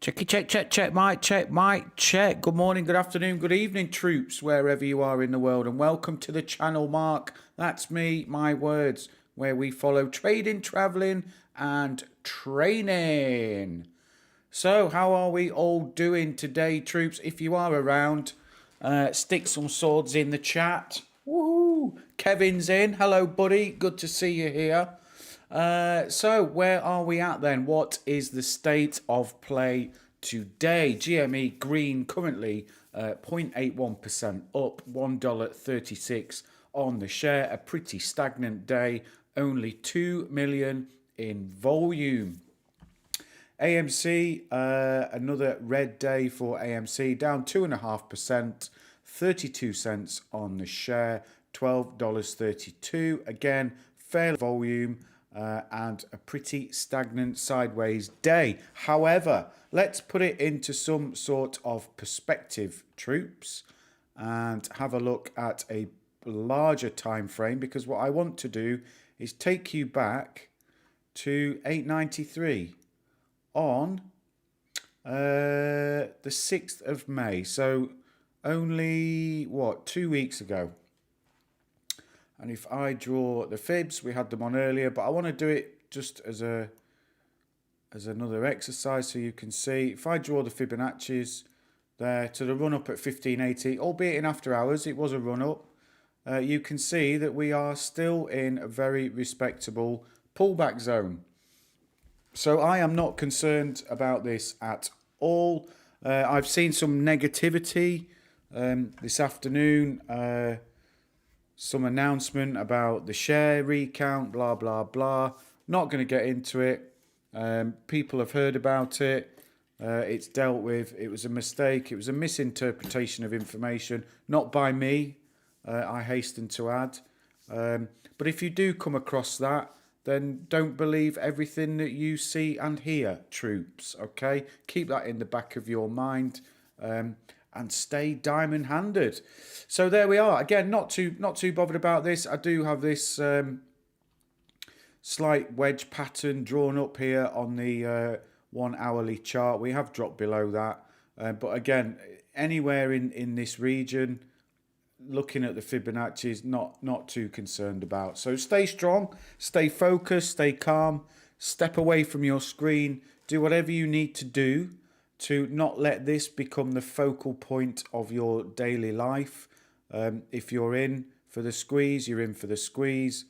Checky, check, mic, check. Good morning, good afternoon, good evening, troops, wherever you are in the world, and welcome to the channel, Mark. That's me, my words, where we follow trading, traveling, and training. So, how are we all doing today, troops? If you are around, stick some swords in the chat. Woohoo! Kevin's in. Hello, buddy. Good to see you here. So where are we at then? What is the state of play today? GME green currently 0.81% up, $1.36 on the share. A pretty stagnant day, only 2 million in volume. AMC, another red day for AMC, down 2.5%, 32 cents on the share, $12.32. Again, fair volume. And a pretty stagnant sideways day. However, let's put it into some sort of perspective, troops, and have a look at a larger time frame, because what I want to do is take you back to 893 on the 6th of May. So only, 2 weeks ago. And if I draw the fibs, we had them on earlier, but I want to do it just as another exercise so you can see. If I draw the Fibonacci's there to the run up at 1580, albeit in after hours, it was a run up. You can see that we are still in a very respectable pullback zone. So I am not concerned about this at all. I've seen some negativity this afternoon. Some announcement about the share recount, blah, blah, blah. Not going to get into it. People have heard about it. It's dealt with. It was a mistake. It was a misinterpretation of information, not by me, I hasten to add. But if you do come across that, then don't believe everything that you see and hear, troops, okay? Keep that in the back of your mind. And stay diamond-handed. So there we are. Again, not too bothered about this. I do have this slight wedge pattern drawn up here on the 1 hourly chart. We have dropped below that. But again, anywhere in this region, looking at the Fibonacci's, not too concerned about. So stay strong, stay focused, stay calm, step away from your screen, do whatever you need to do to not let this become the focal point of your daily life. If you're in for the squeeze, you're in for the squeeze.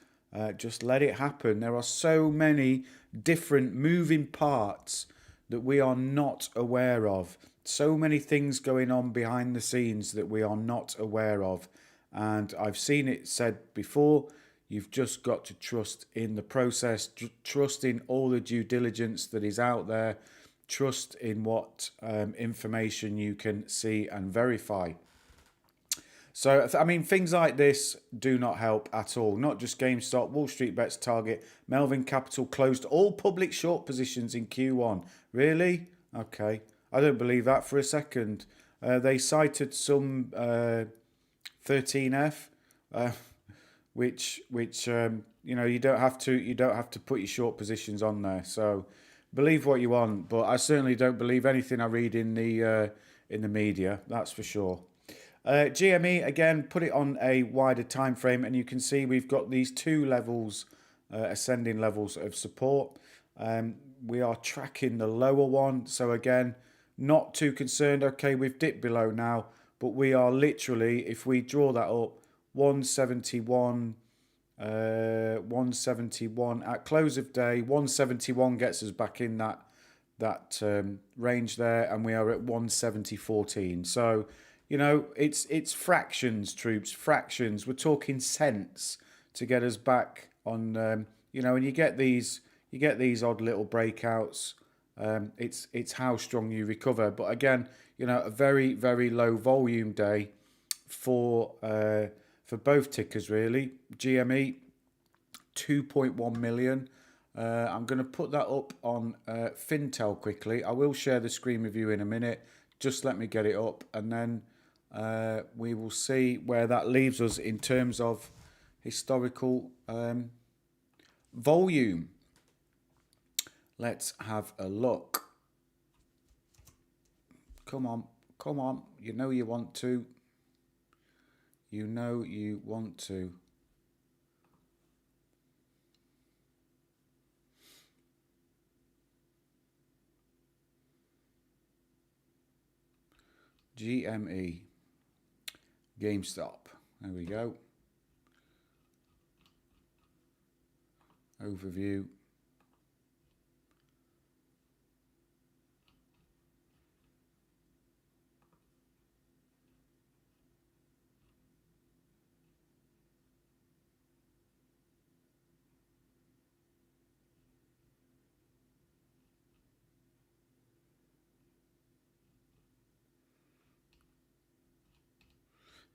Just let it happen. There are so many different moving parts that we are not aware of. So many things going on behind the scenes that we are not aware of. And I've seen it said before, you've just got to trust in the process, trust in all the due diligence that is out there, trust in what information you can see and verify. So, I mean, things like this do not help at all. Not just GameStop, Wall Street Bets, Target, Melvin Capital closed all public short positions in Q1. Really? Okay. I don't believe that for a second. They cited some 13F, which you know, you don't have to put your short positions on there. So believe what you want, but I certainly don't believe anything I read in the media. That's for sure. GME, again, put it on a wider time frame, and you can see we've got these two levels, ascending levels of support. We are tracking the lower one, so again, not too concerned. Okay, we've dipped below now, but we are literally, if we draw that up, 171. 171 at close of day. 171 gets us back in that range there, and we are at 170.14. So, you know, it's fractions, troops, fractions. We're talking cents to get us back on. You know, and you get these odd little breakouts. It's how strong you recover. But again, you know, a very, very low volume day for both tickers, really. GME, 2.1 million. I'm going to put that up on Fintel quickly. I will share the screen with you in a minute. Just let me get it up, and then we will see where that leaves us in terms of historical volume. Let's have a look. Come on, come on. You know you want to. You know you want to. GME. GameStop. There we go. Overview.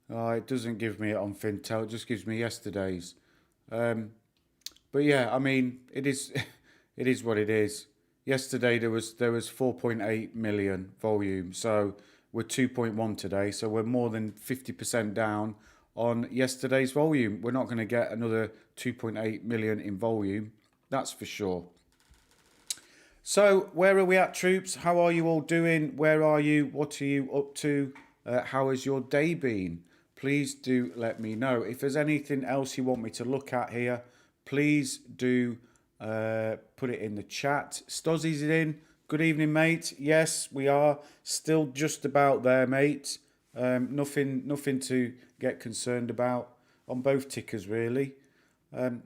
Oh, it doesn't give me it on Fintel. It just gives me yesterday's. But yeah, I mean, it is, it is what it is. Yesterday there was 4.8 million volume, so we're 2.1 today, so we're more than 50% down on yesterday's volume. We're not going to get another 2.8 million in volume, that's for sure. So where are we at, troops? How are you all doing? Where are you? What are you up to? How has your day been? Please do let me know. If there's anything else you want me to look at here, please do put it in the chat. Stozzy's in. Good evening, mate. Yes, we are still just about there, mate. Nothing to get concerned about on both tickers, really.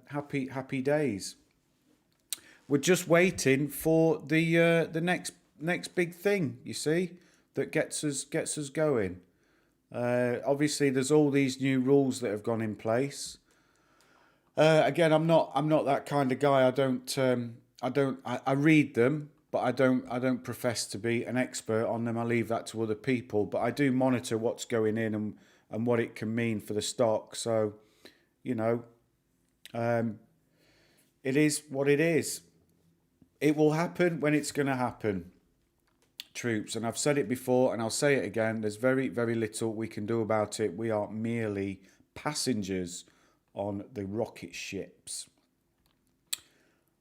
Happy days. We're just waiting for the next big thing, you see, that gets us going. Obviously, there's all these new rules that have gone in place. Again, I'm not that kind of guy. I read them, but I don't profess to be an expert on them. I leave that to other people. But I do monitor what's going in and what it can mean for the stock. So, you know, it is what it is. It will happen when it's going to happen, troops. And I've said it before and I'll say it again. There's very, very little we can do about it. We are merely passengers on the rocket ships.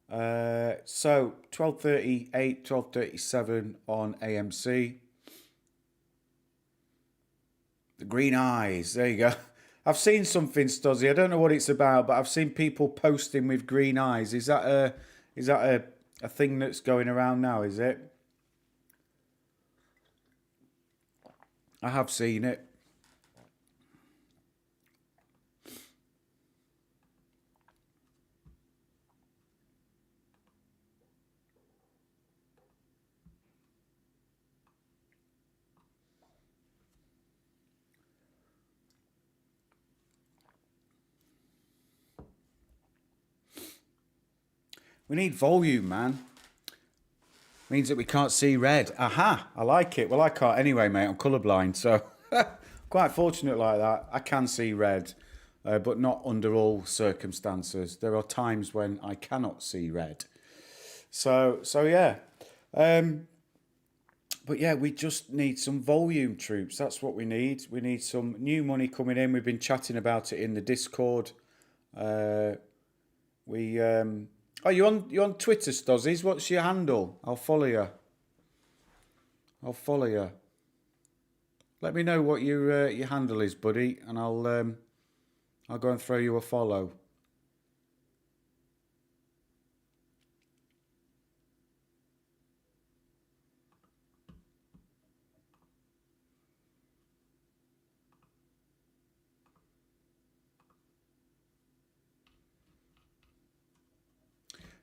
So 12:38, 12:37 on AMC. The green eyes. There you go. I've seen something, Stozzy. I don't know what it's about, but I've seen people posting with green eyes. Is that a thing that's going around now, is it? I have seen it. We need volume, man. Means that we can't see red. Aha, I like it. Well, I can't anyway, mate. I'm colourblind, so quite fortunate like that. I can see red, but not under all circumstances. There are times when I cannot see red. So yeah. But yeah, we just need some volume, troops. That's what we need. We need some new money coming in. We've been chatting about it in the Discord. Oh, you on Twitter, Stozzies? What's your handle? I'll follow you. Let me know what your handle is, buddy, and I'll go and throw you a follow.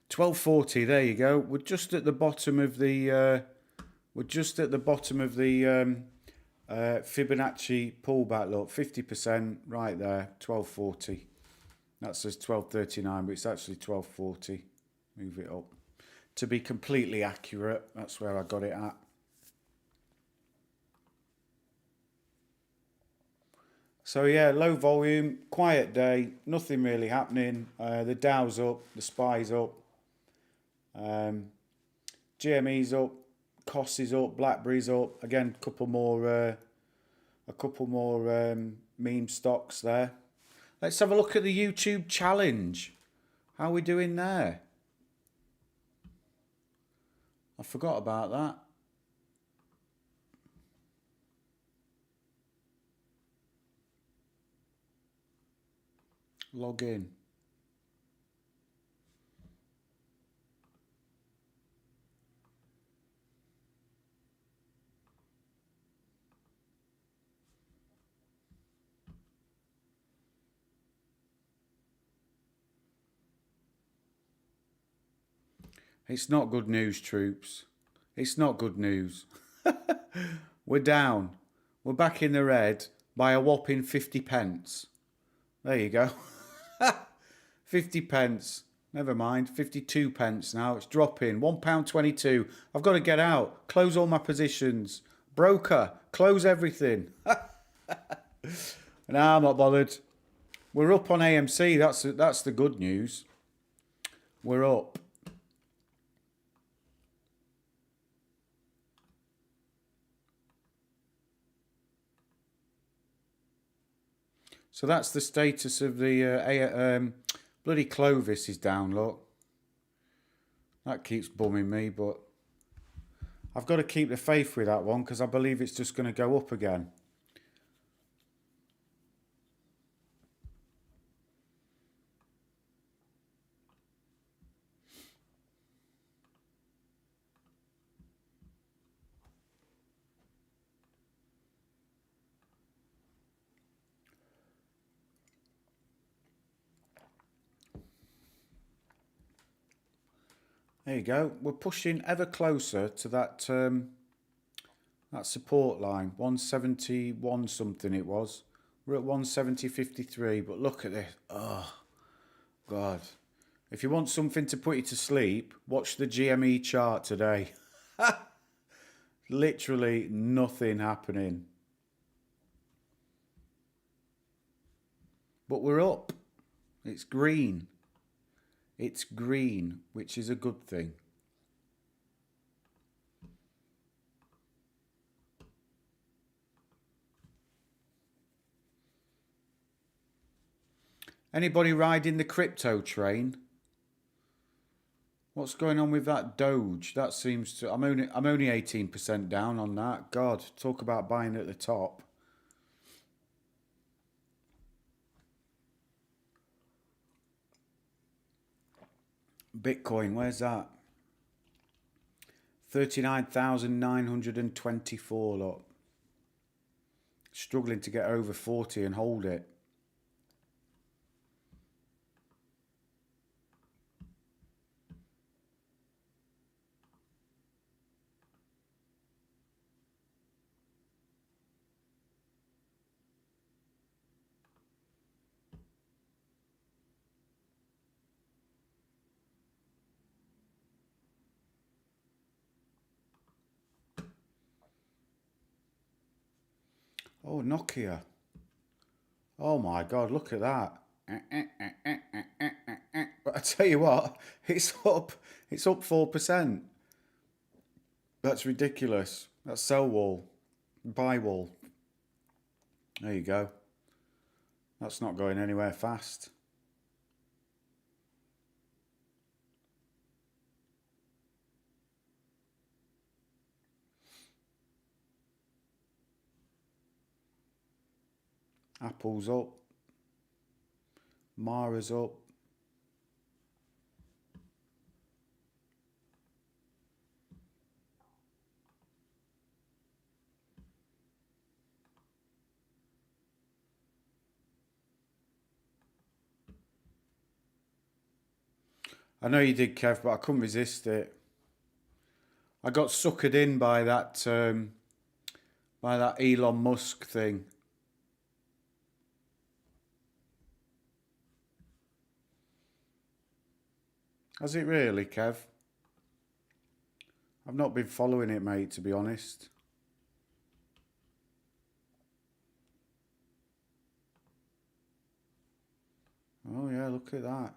$12.40. There you go. We're just at the bottom of the. Fibonacci pullback. Look, 50% right there. 12.40. That says 12.39, but it's actually 12.40. Move it up. To be completely accurate, that's where I got it at. So yeah, low volume, quiet day, nothing really happening. The Dow's up, the SPY's up. GME's up, COS is up, BlackBerry's up. Again, a couple more meme stocks there. Let's have a look at the YouTube challenge. How are we doing there? I forgot about that. log in. It's not good news, troops. It's not good news. We're down. We're back in the red by a whopping 50 pence. There you go. 50 pence. Never mind. 52 pence now. It's dropping. £1.22. I've got to get out. Close all my positions. Broker. Close everything. Nah, I'm not bothered. We're up on AMC. That's the good news. We're up. So that's the status of the bloody Clovis is down, look. That keeps bumming me, but I've got to keep the faith with that one because I believe it's just going to go up again. There you go. We're pushing ever closer to that that support line. 171 something it was. We're at 170.53. But look at this. Oh, God. If you want something to put you to sleep, watch the GME chart today. Literally nothing happening. But we're up. It's green. It's green, which is a good thing. Anybody riding the crypto train? What's going on with that Doge? That seems to... I'm only 18% down on that. God, talk about buying at the top. Bitcoin, where's that? 39,924, look. Struggling to get over 40 and hold it. Oh, Nokia. Oh my God, look at that. But I tell you what, it's up 4%. That's ridiculous. That's sell wall. Buy wall. There you go. That's not going anywhere fast. Apple's up. Mara's up. I know you did, Kev, but I couldn't resist it. I got suckered in by that Elon Musk thing. Has it really, Kev? I've not been following it, mate, to be honest. Oh yeah, look at that.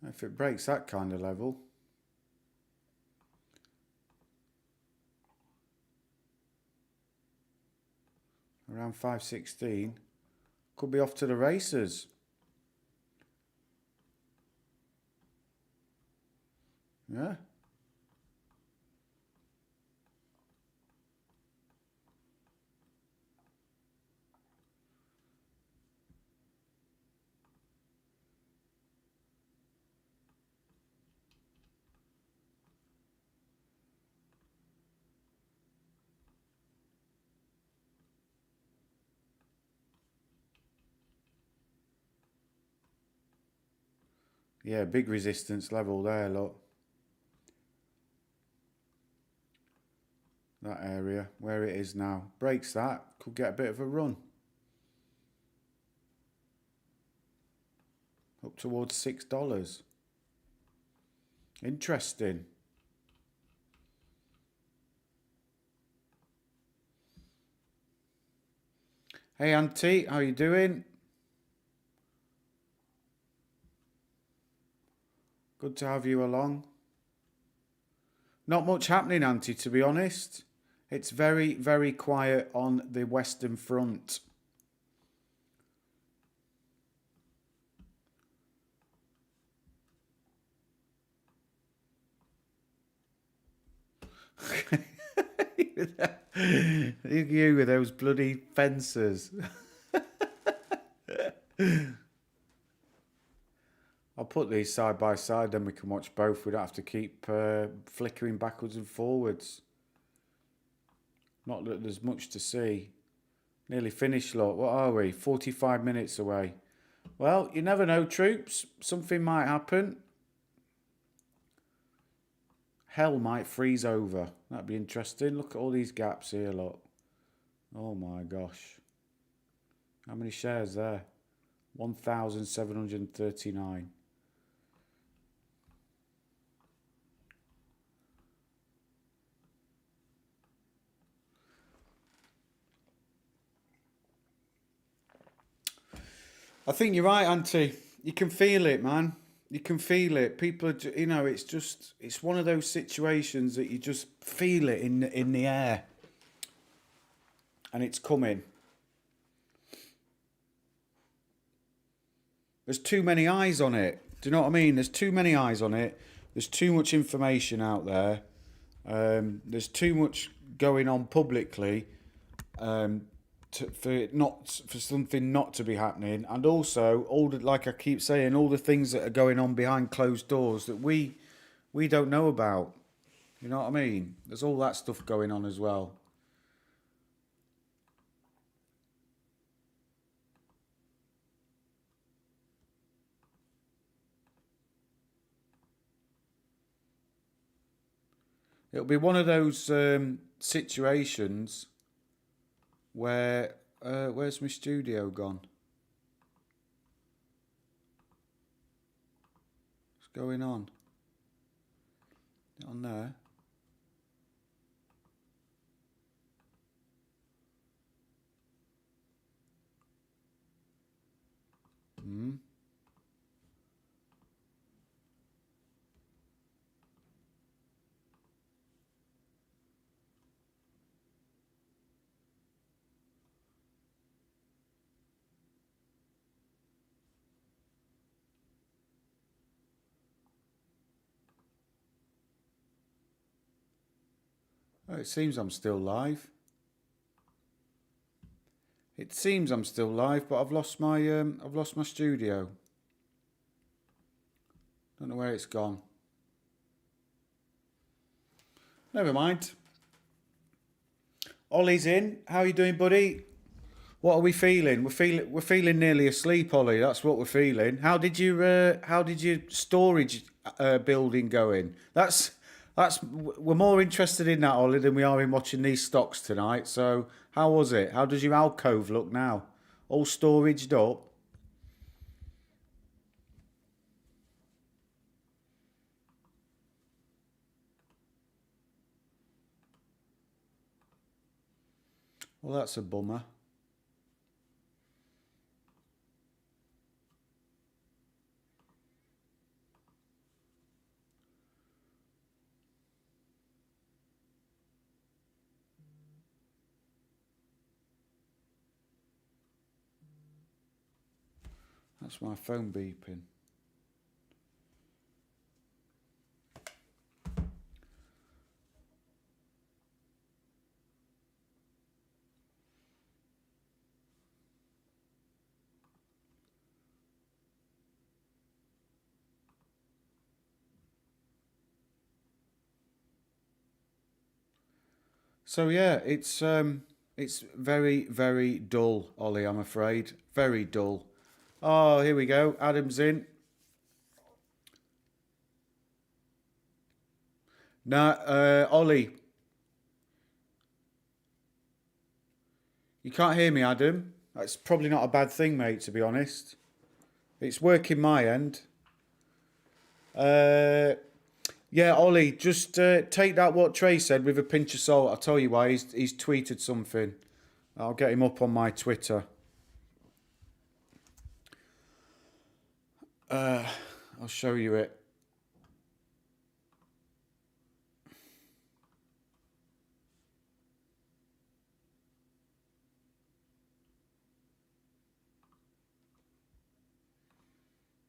If it breaks that kind of level. Around Down 516. Could be off to the races. Yeah. Yeah, big resistance level there, look. That area, where it is now. Breaks that, could get a bit of a run. Up towards $6. Interesting. Hey Auntie, how you doing? Good to have you along. Not much happening, Auntie, to be honest. It's very, very quiet on the Western Front. You with those bloody fences. I'll put these side by side, then we can watch both. We don't have to keep flickering backwards and forwards. Not that there's much to see. Nearly finished, look. What are we? 45 minutes away. Well, you never know, troops. Something might happen. Hell might freeze over. That'd be interesting. Look at all these gaps here, look. Oh my gosh. How many shares there? 1,739. I think you're right, Auntie. You can feel it, man. You can feel it. People are, you know, it's one of those situations that you just feel it in the air. And it's coming. There's too many eyes on it. Do you know what I mean? There's too many eyes on it. There's too much information out there. There's too much going on publicly for something not to be happening, and also like I keep saying, all the things that are going on behind closed doors that we don't know about. You know what I mean? There's all that stuff going on as well. It'll be one of those situations where where's my studio gone? What's going on? On there. Oh, it seems I'm still live. It seems I'm still live, but I've lost my studio. Don't know where it's gone. Never mind. Ollie's in. How are you doing, buddy? What are we feeling? We're feeling nearly asleep, Ollie. That's what we're feeling. How did your storage building going? We're more interested in that, Ollie, than we are in watching these stocks tonight. So how was it? How does your alcove look now? All storaged up? Well, that's a bummer. That's my phone beeping. So yeah, it's very, very dull, Ollie, I'm afraid. Very dull. Oh, here we go. Adam's in. Now, Ollie, you can't hear me, Adam. That's probably not a bad thing, mate, to be honest. It's working my end. Uh, yeah, Ollie, just take that what Trey said with a pinch of salt. I'll tell you why. He's tweeted something. I'll get him up on my Twitter. I'll show you it.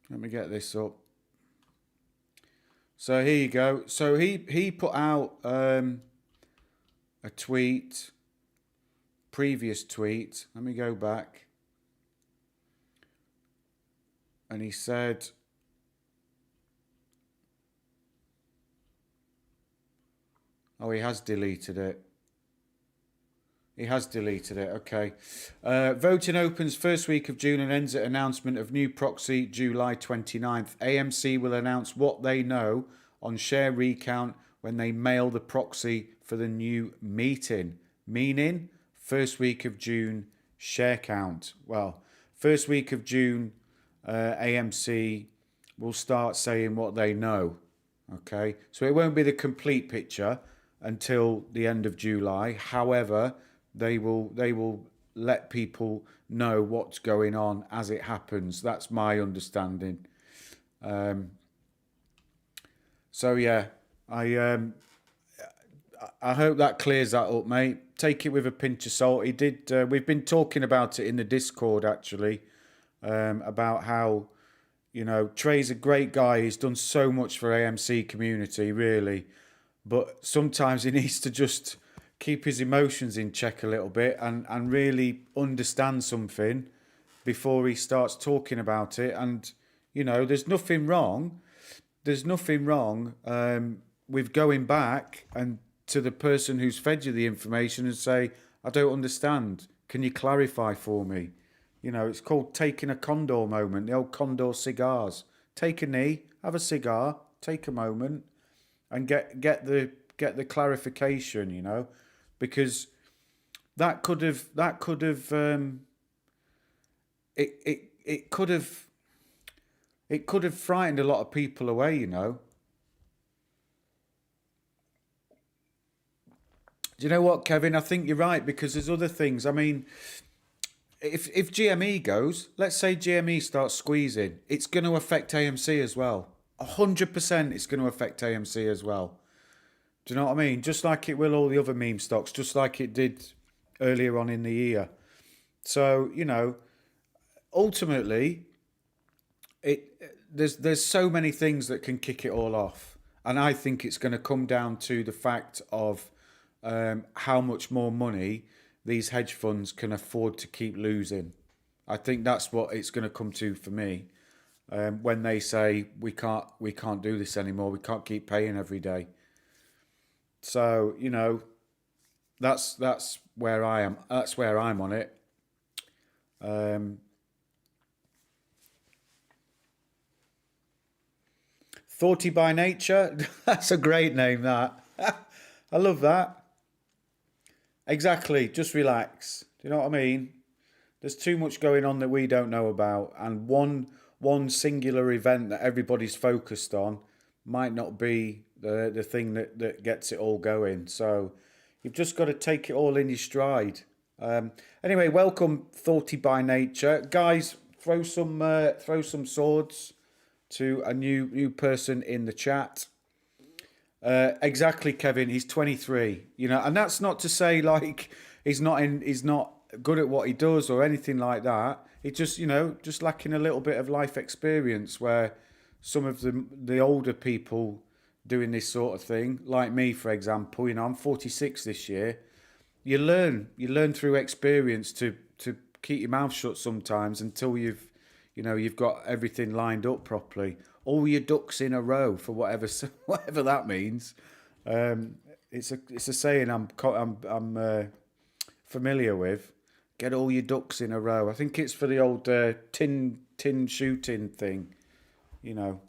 Let me get this up. So here you go. So he put out a tweet, previous tweet. Let me go back. And he said, oh, he has deleted it. He has deleted it, okay. Voting opens first week of June and ends at announcement of new proxy July 29th. AMC will announce what they know on share recount when they mail the proxy for the new meeting. Meaning, first week of June, share count. Well, first week of June, AMC will start saying what they know, okay. So it won't be the complete picture until the end of July. However, they will let people know what's going on as it happens. That's my understanding. So yeah, I hope that clears that up, mate. Take it with a pinch of salt. He did. We've been talking about it in the Discord actually, about how, you know, Trey's a great guy. He's done so much for AMC community, really, but sometimes he needs to just keep his emotions in check a little bit and really understand something before he starts talking about it. And, you know, there's nothing wrong. There's nothing wrong with going back and to the person who's fed you the information and say, I don't understand. Can you clarify for me? You know, it's called taking a condor moment, the old condor cigars. Take a knee, have a cigar, take a moment and get the clarification, you know, because that could have it could have frightened a lot of people away, you know. Do you know what, Kevin? I think you're right, because there's other things. I mean, if GME goes, let's say GME starts squeezing, it's going to affect AMC as well. 100% it's going to affect AMC as well. Do you know what I mean? Just like it will all the other meme stocks, just like it did earlier on in the year. So, you know, ultimately, there's so many things that can kick it all off. And I think it's going to come down to the fact of how much more money these hedge funds can afford to keep losing. I think that's what it's going to come to for me. When they say we can't do this anymore, we can't keep paying every day. So, you know, that's where I am. That's where I'm on it. Thoughty by nature. That's a great name, that. I love that. Exactly. Just relax. Do you know what I mean? There's too much going on that we don't know about, and one singular event that everybody's focused on might not be the thing that gets it all going. So you've just got to take it all in your stride. Anyway, welcome Thoughty by nature, guys. Throw some swords to a new person in the chat. Exactly, Kevin. He's 23. You know, and that's not to say like he's not good at what he does or anything like that. He just, just lacking a little bit of life experience where some of the older people doing this sort of thing, like me, for example, I'm 46 this year. You learn through experience to keep your mouth shut sometimes until you've got everything lined up properly. All your ducks in a row for whatever whatever that means. Um, it's a saying I'm familiar with. Get all your ducks in a row. I think it's for the old tin shooting thing. You know,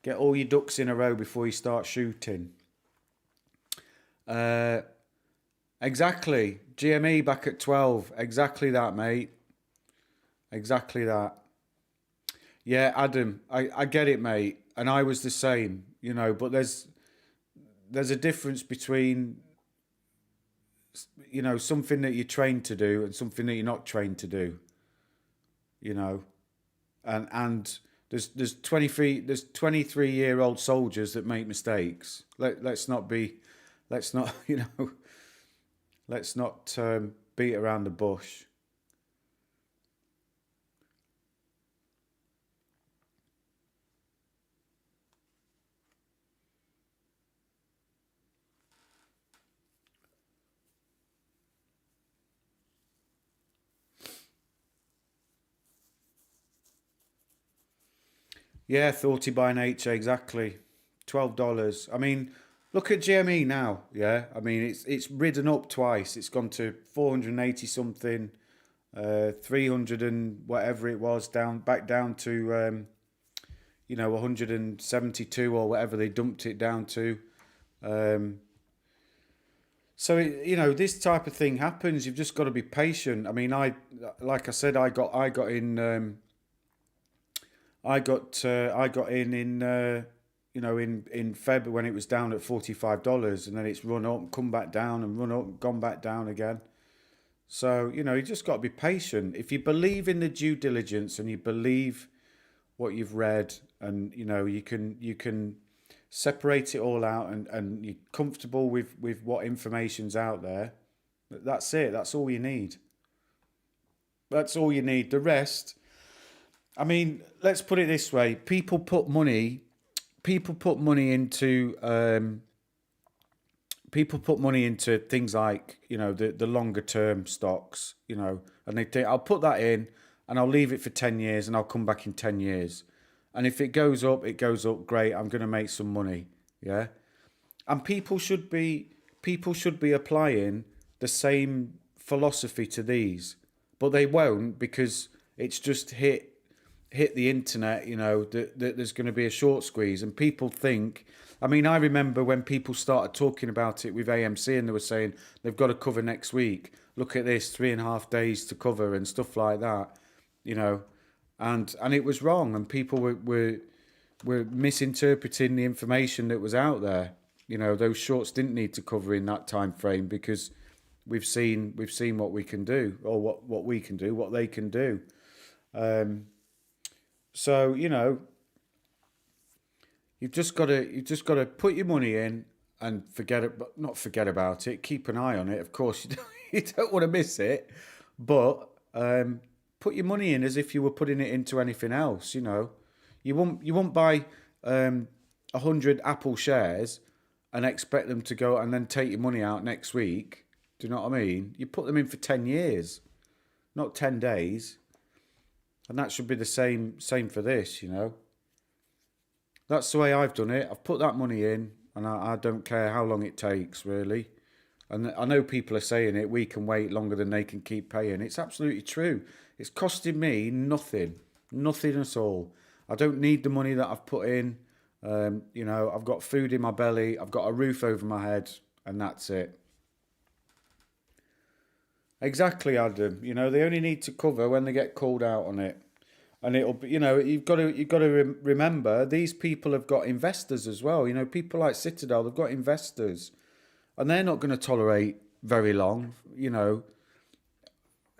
get all your ducks in a row before you start shooting. Uh, exactly. GME back at 12. Exactly that, mate. Exactly that. Yeah, Adam, I get it, mate. And I was the same, but there's a difference between, something that you're trained to do and something that you're not trained to do, you know. And there's 23-year-old soldiers that make mistakes. Let's not be, let's not, let's not beat around the bush. Yeah, thoughty by nature, exactly. $12. I mean, look at GME now. Yeah, I mean it's ridden up twice. It's gone to 480 something, 300 and whatever it was, down back down to 172 or whatever they dumped it down to. Um, so this type of thing happens. You've just got to be patient. I mean, like I said, I got in. I got in in Feb when it was down at $45, and then it's run up, come back down, and run up, gone back down again. So you just got to be patient. If you believe in the due diligence and you believe what you've read, and you can separate it all out, and you're comfortable with what information's out there. That's it. That's all you need. That's all you need. The rest. I mean, let's put it this way: people put money into things like the longer term stocks, and they think I'll put that in and I'll leave it for 10 years and I'll come back in 10 years, and if it goes up, it goes up. Great, I'm going to make some money. Yeah, and people should be applying the same philosophy to these, but they won't because it's just hit the internet, that there's going to be a short squeeze, and people think. I mean, I remember when people started talking about it with AMC, and they were saying they've got to cover next week. Look at this, 3.5 days to cover and stuff like that, you know, and it was wrong, and people were misinterpreting the information that was out there. Those shorts didn't need to cover in that time frame because we've seen what we can do, or what we can do, what they can do. Um, so you've just got to put your money in and forget it, but not forget about it. Keep an eye on it, of course. You don't want to miss it, but put your money in as if you were putting it into anything else. You won't buy 100 Apple shares and expect them to go and then take your money out next week. Do you know what I mean? You put them in for 10 years, not 10 days. And that should be the same for this. That's the way I've done it. I've put that money in, and I don't care how long it takes, really. And I know people are saying it, we can wait longer than they can keep paying. It's absolutely true. It's costing me nothing, nothing at all. I don't need the money that I've put in. I've got food in my belly, I've got a roof over my head, and that's it. Exactly, Adam. They only need to cover when they get called out on it. And it'll be, you've got to remember these people have got investors as well. People like Citadel, they've got investors, and they're not going to tolerate very long.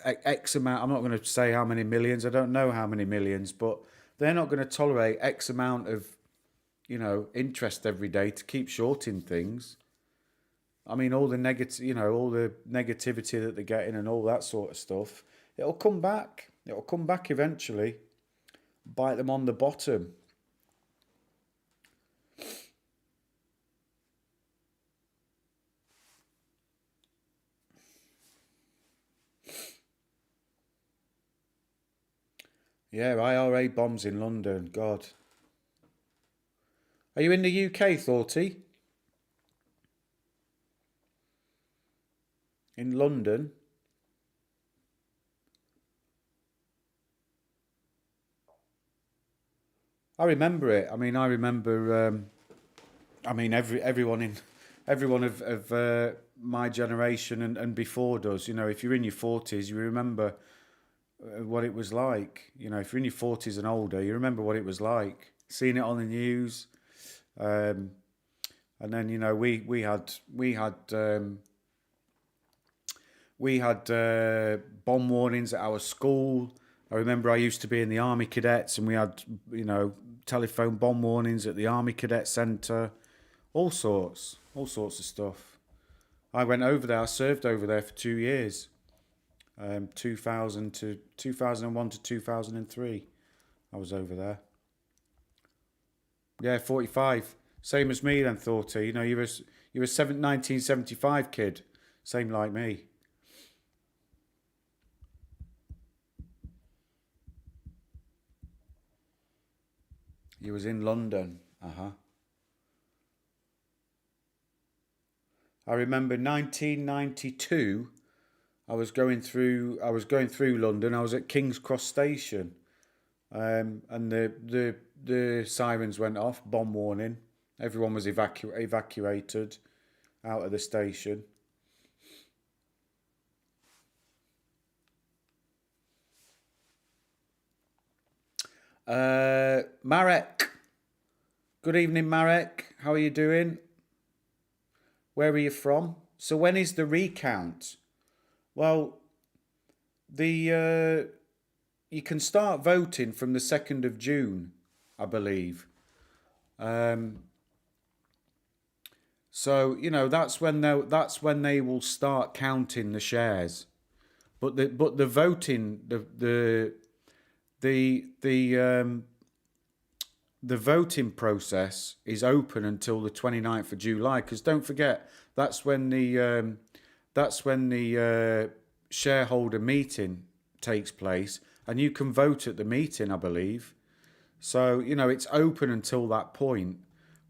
X amount. I'm not going to say how many millions. I don't know how many millions, but they're not going to tolerate X amount of interest every day to keep shorting things. I mean, all the negative, all the negativity that they're getting and all that sort of stuff, it'll come back. It'll come back eventually, bite them on the bottom. Yeah, IRA bombs in London. God. Are you in the UK, Thoughty? In London? I remember it. I mean, I remember. I mean, everyone of my generation and before does. If you're in your 40s, you remember what it was like. If you're in your 40s and older, you remember what it was like. Seeing it on the news, and then we had bomb warnings at our school. I remember I used to be in the Army Cadets, and we had telephone bomb warnings at the Army Cadet Centre. All sorts of stuff. I went over there. I served over there for 2 years, 2001 to 2003. I was over there. Yeah, 45. Same as me then, Thoughty. You're a 1975 kid. Same like me. You was in London. I remember 1992. I was going through London. I was at King's Cross Station, and the sirens went off, bomb warning. Everyone was evacuated out of the station. Marek. Good evening, Marek. How are you doing? Where are you from? So when is the recount? Well, you can start voting from the 2nd of June, I believe. So that's when they will start counting the shares. But the voting the voting process is open until the 29th of July, because don't forget that's when the shareholder meeting takes place, and you can vote at the meeting, I believe. So it's open until that point.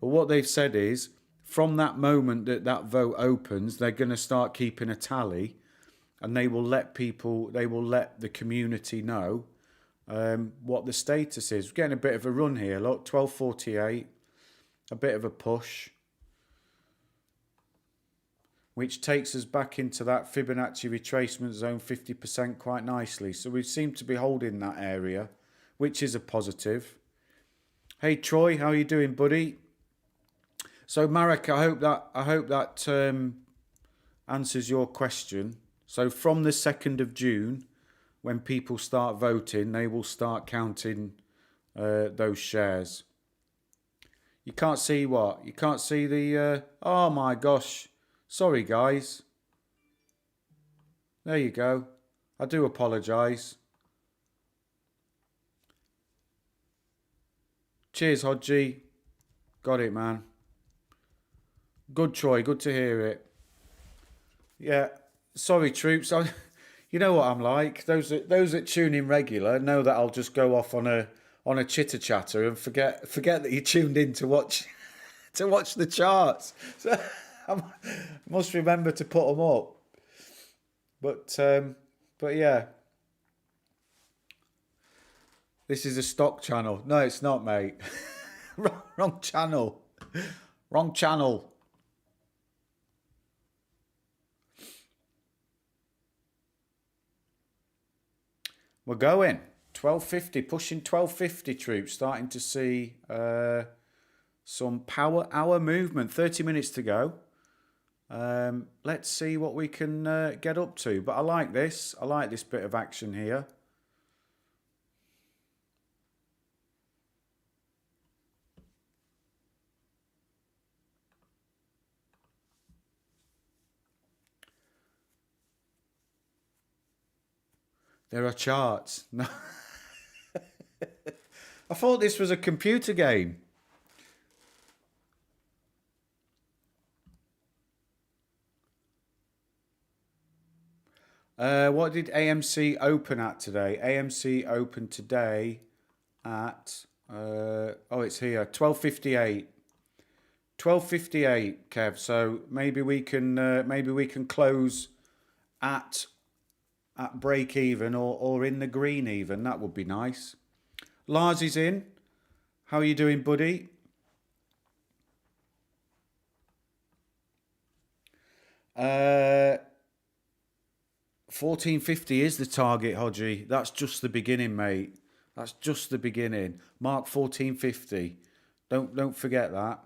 But what they've said is, from that moment that vote opens, they're going to start keeping a tally, and they will let the community know what the status is. We're getting a bit of a run here. Look, 12:48, a bit of a push, which takes us back into that Fibonacci retracement zone 50% quite nicely. So we seem to be holding that area, which is a positive. Hey Troy, how are you doing, buddy? So Marek, I hope that answers your question. So from the 2nd of June, when people start voting, they will start counting those shares. You can't see what? You can't see the... oh my gosh. Sorry, guys. There you go. I do apologise. Cheers, Hodgie. Got it, man. Good, Troy. Good to hear it. Yeah. Sorry, troops. You know what I'm like. Those that tune in regular know that I'll just go off on a chitter chatter and forget that you tuned in to watch the charts. So I must remember to put them up. But yeah, this is a stock channel. No, it's not, mate. Wrong channel. Wrong channel. We're going 1250, pushing 1250, troops. Starting to see some power hour movement. 30 minutes to go. Let's see what we can get up to. But I like this. I like this bit of action here. There are charts. No, I thought this was a computer game. What did AMC open at today? AMC opened today at oh, it's here, 12:58. 12:58, Kev. So maybe we can close at break even or in the green even. That would be nice. Lars is in. How are you doing, buddy? Uh 1450 is the target, Hodgie. That's just the beginning, mate. That's just the beginning. Mark 1450. Don't forget that.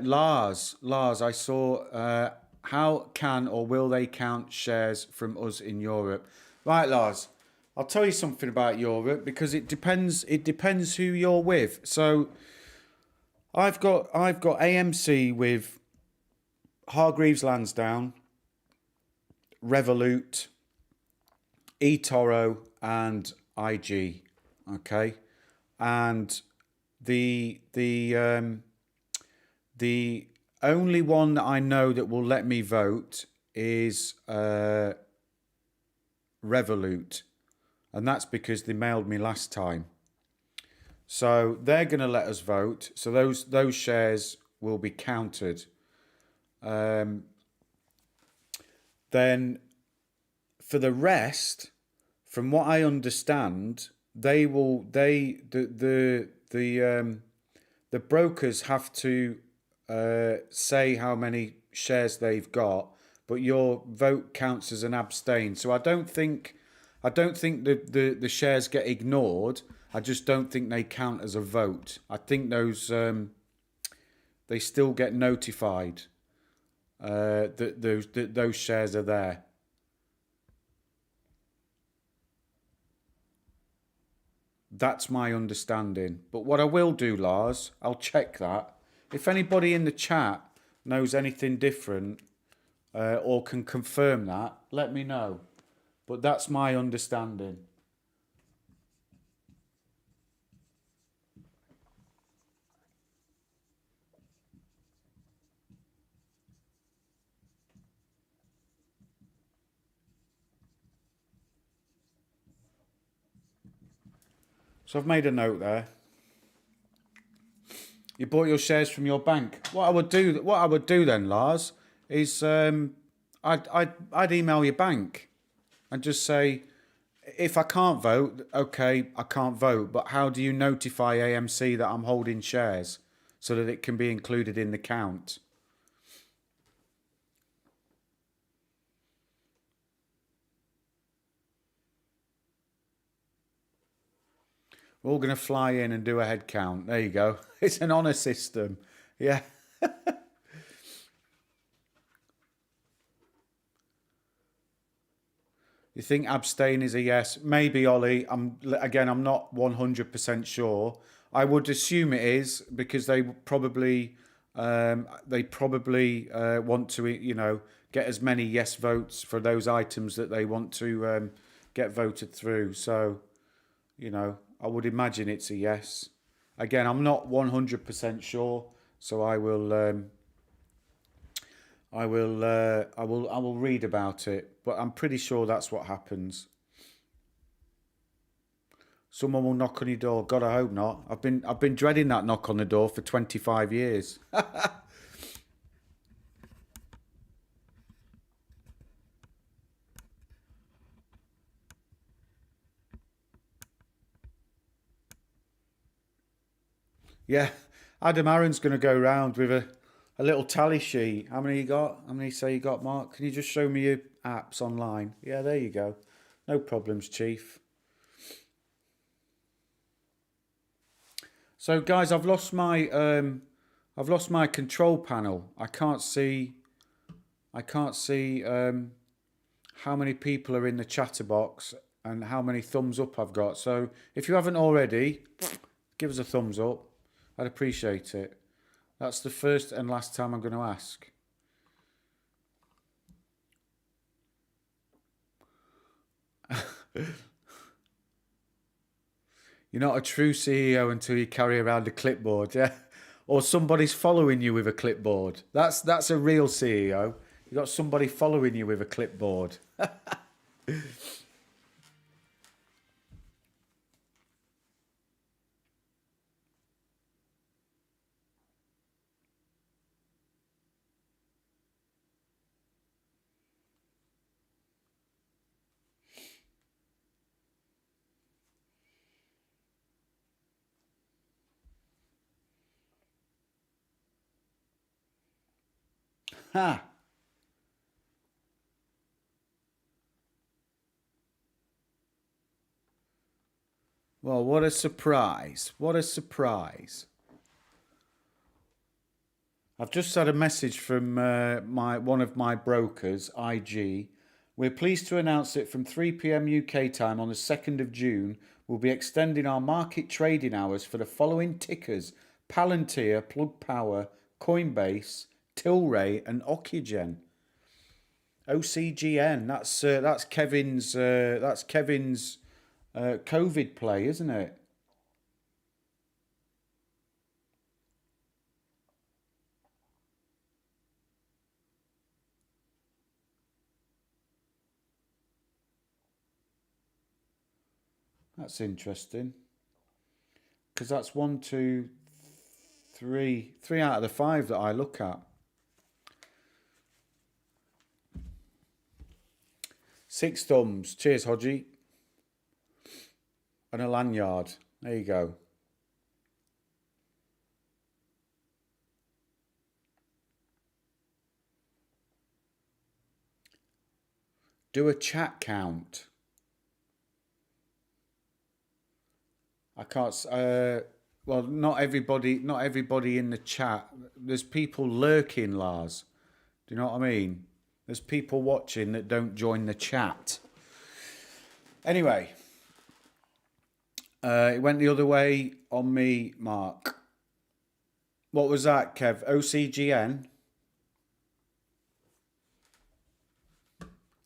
Lars, I saw. How can or will they count shares from us in Europe? Right, Lars. I'll tell you something about Europe because it depends. It depends who you're with. So I've got AMC with Hargreaves Lansdown, Revolut, eToro, and IG. Okay, and the only one that I know that will let me vote is Revolut, and that's because they mailed me last time. So they're going to let us vote. So those shares will be counted. Then for the rest, from what I understand, they will the brokers have to say how many shares they've got, but your vote counts as an abstain. So I don't think the shares get ignored. I just don't think they count as a vote. I think those they still get notified that those shares are there. That's my understanding. But what I will do, Lars, I'll check that. If anybody in the chat knows anything different or can confirm that, let me know. But that's my understanding. So I've made a note there. You bought your shares from your bank. What I would do then, Lars, is I'd email your bank and just say, if I can't vote, okay, I can't vote. But how do you notify AMC that I'm holding shares so that it can be included in the count? We're all going to fly in and do a head count. There you go. It's an honour system. Yeah. You think abstain is a yes? Maybe, Ollie. I'm not 100% sure. I would assume it is because they probably want to, get as many yes votes for those items that they want to get voted through. So, I would imagine it's a yes. Again, I'm not 100% sure, so I will read about it, but I'm pretty sure that's what happens. Someone will knock on your door. God, I hope not. I've been dreading that knock on the door for 25 years. Yeah, Adam Aaron's going to go round with a little tally sheet. How many you got? How many say you got, Mark? Can you just show me your apps online? Yeah, there you go. No problems, Chief. So, guys, I've lost my control panel. I can't see how many people are in the chatter box and how many thumbs up I've got. So, if you haven't already, give us a thumbs up. I'd appreciate it. That's the first and last time I'm going to ask. You're not a true CEO until you carry around a clipboard, yeah? Or somebody's following you with a clipboard. That's a real CEO. You got somebody following you with a clipboard. Ha! Well, what a surprise. What a surprise. I've just had a message from one of my brokers, IG. We're pleased to announce that from 3 p.m. UK time on the 2nd of June, we'll be extending our market trading hours for the following tickers: Palantir, Plug Power, Coinbase, Tilray, and Oxygen. OCGN. That's Kevin's COVID play, isn't it? That's interesting because that's one, two, three out of the five that I look at. Six thumbs. Cheers, Hodgie. And a lanyard. There you go. Do a chat count. I can't. Well, not everybody. Not everybody in the chat. There's people lurking, Lars. Do you know what I mean? There's people watching that don't join the chat. Anyway, it went the other way on me, Mark. What was that, Kev? OCGN?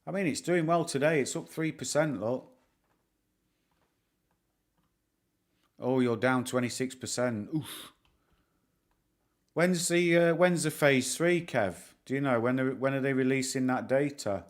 I mean, it's doing well today. It's up 3%, look. Oh, you're down 26%. Oof. When's the phase 3, Kev? Do you know when are they releasing that data?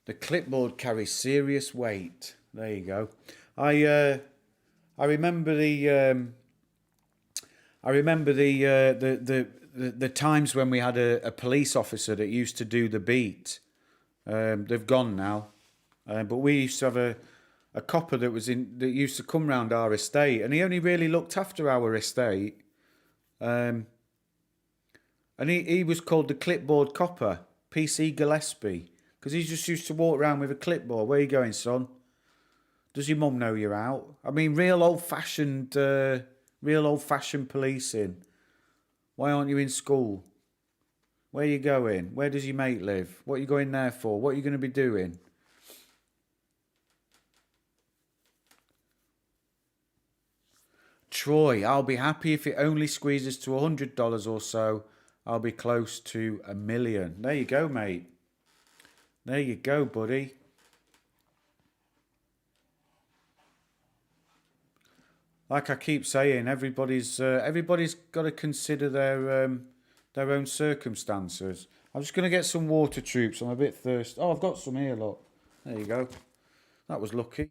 The clipboard carries serious weight. There you go. I remember the times when we had a police officer that used to do the beat. They've gone now, but we used to have a copper that used to come round our estate, and he only really looked after our estate. And he was called the clipboard copper, PC Gillespie, because he just used to walk around with a clipboard. Where are you going, son? Does your mum know you're out? I mean, real old fashioned policing. Why aren't you in school? Where are you going? Where does your mate live? What are you going there for? What are you going to be doing? Troy, I'll be happy if it only squeezes to $100 or so. I'll be close to $1 million. There you go, mate. There you go, buddy. Like I keep saying, everybody's got to consider their own circumstances. I'm just going to get some water, troops. I'm a bit thirsty. Oh, I've got some here, look. There you go. That was lucky.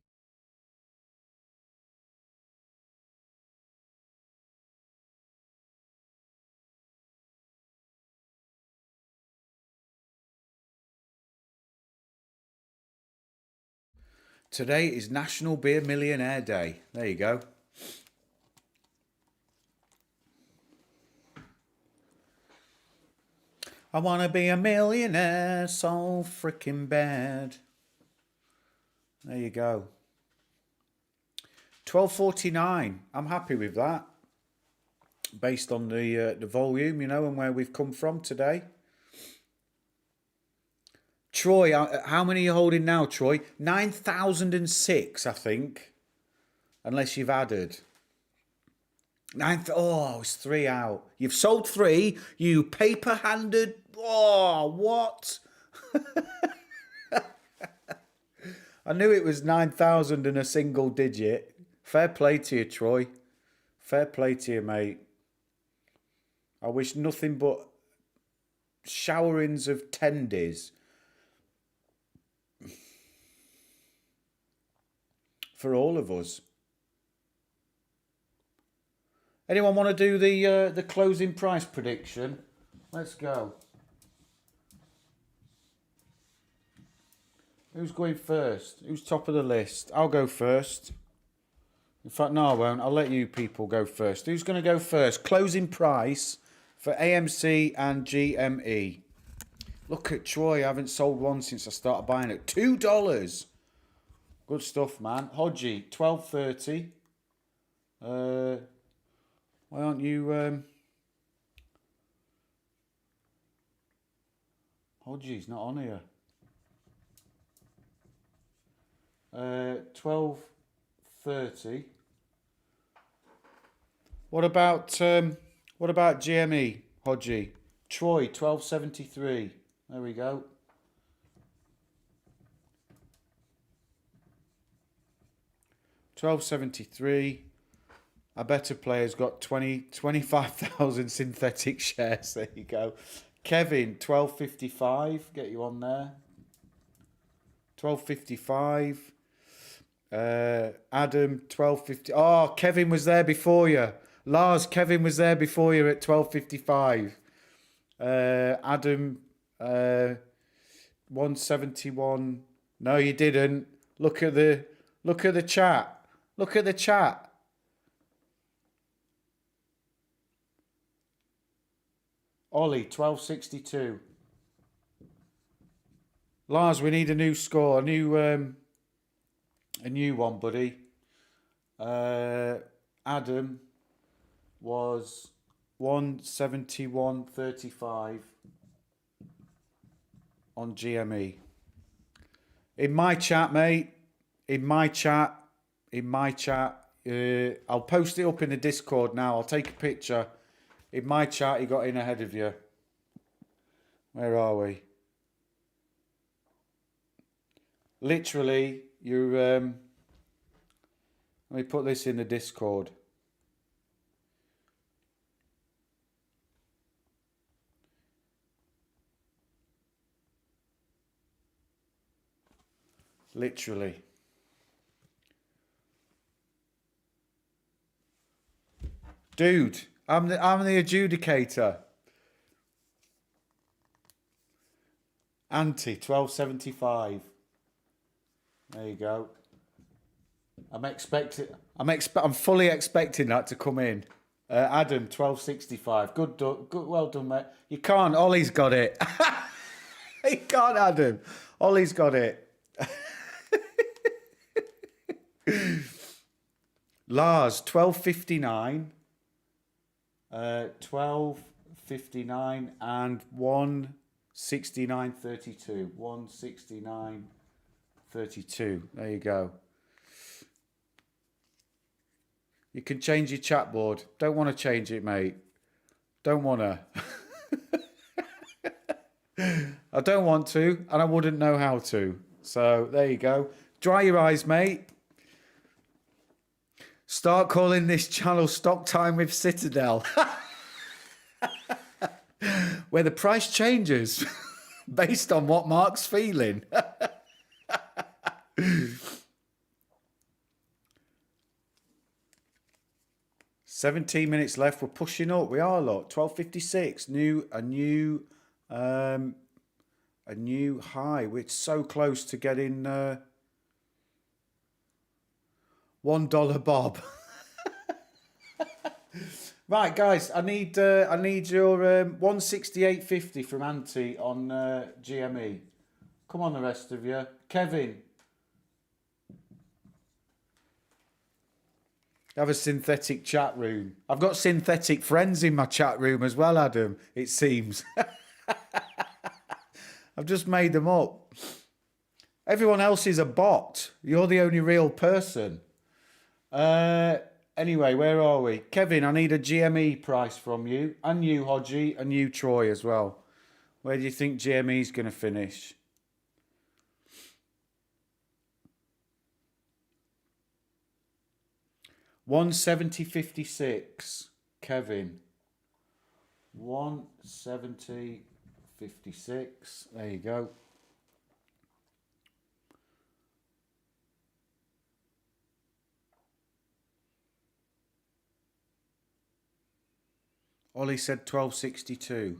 Today is National Beer Millionaire Day. There you go. I want to be a millionaire so freaking bad. There you go. 12.49. I'm happy with that. based on the volume, you know, and where we've come from today. Troy, how many are you holding now, Troy? 9,006, I think, unless you've added. Oh, it's 3 out. You've sold 3. You paper-handed. Oh, what? I knew it was 9,000 and a single digit. Fair play to you, Troy. Fair play to you, mate. I wish nothing but showerings of tendies for all of us. Anyone want to do the closing price prediction? Let's go. Who's going first? Who's top of the list? I'll go first. In fact, no, I won't. I'll let you people go first. Who's going to go first? Closing price for AMC and GME. Look at Troy. I haven't sold one since I started buying it. $2. Good stuff, man. Hodgie, 12.30. Why aren't you... Hodgie's not on here. 12.30. What about GME, Hodgie? Troy, 12.73. There we go. $12.73. A better player's got 25,000 synthetic shares. There you go. Kevin, 12.55. Get you on there. 12.55. Adam, 12.50. Oh, Kevin was there before you. Lars, Kevin was there before you at 12.55. Adam, 171. No, you didn't. Look at the chat. Look at the chat. Ollie, 12.62. Lars, we need a new score, a new one, buddy. Adam was 171.35 on GME. In my chat, mate. In my chat. I'll post it up in the Discord now. I'll take a picture. In my chat, he got in ahead of you. Where are we? Literally, let me put this in the Discord. Literally. Dude, I'm the adjudicator. Anti 12.75. There you go. I'm fully expecting that to come in. Adam 12.65. Good, well done, mate. You can't. Ollie's got it. You can't, Adam. Ollie's got it. Lars 12.59. 12.59 and 169.32. 169.32. There you go. You can change your chat board. Don't want to change it, mate. Don't want to. I don't want to, and I wouldn't know how to. So there you go. Dry your eyes, mate. Start calling this channel Stock Time with Citadel. Where the price changes based on what Mark's feeling. 17 minutes left. We're pushing up. We are, look. 12.56. A new high. We're so close to getting $1 Bob. Right, guys. I need your 168.50 from Auntie on GME. Come on, the rest of you. Kevin. Have a synthetic chat room. I've got synthetic friends in my chat room as well, Adam, it seems. I've just made them up. Everyone else is a bot. You're the only real person. Anyway, where are we? Kevin, I need a GME price from you. And you, Hodgie, and you, Troy, as well. Where do you think GME is going to finish? $170.56, Kevin. 170.56. There you go. Ollie said 12.62.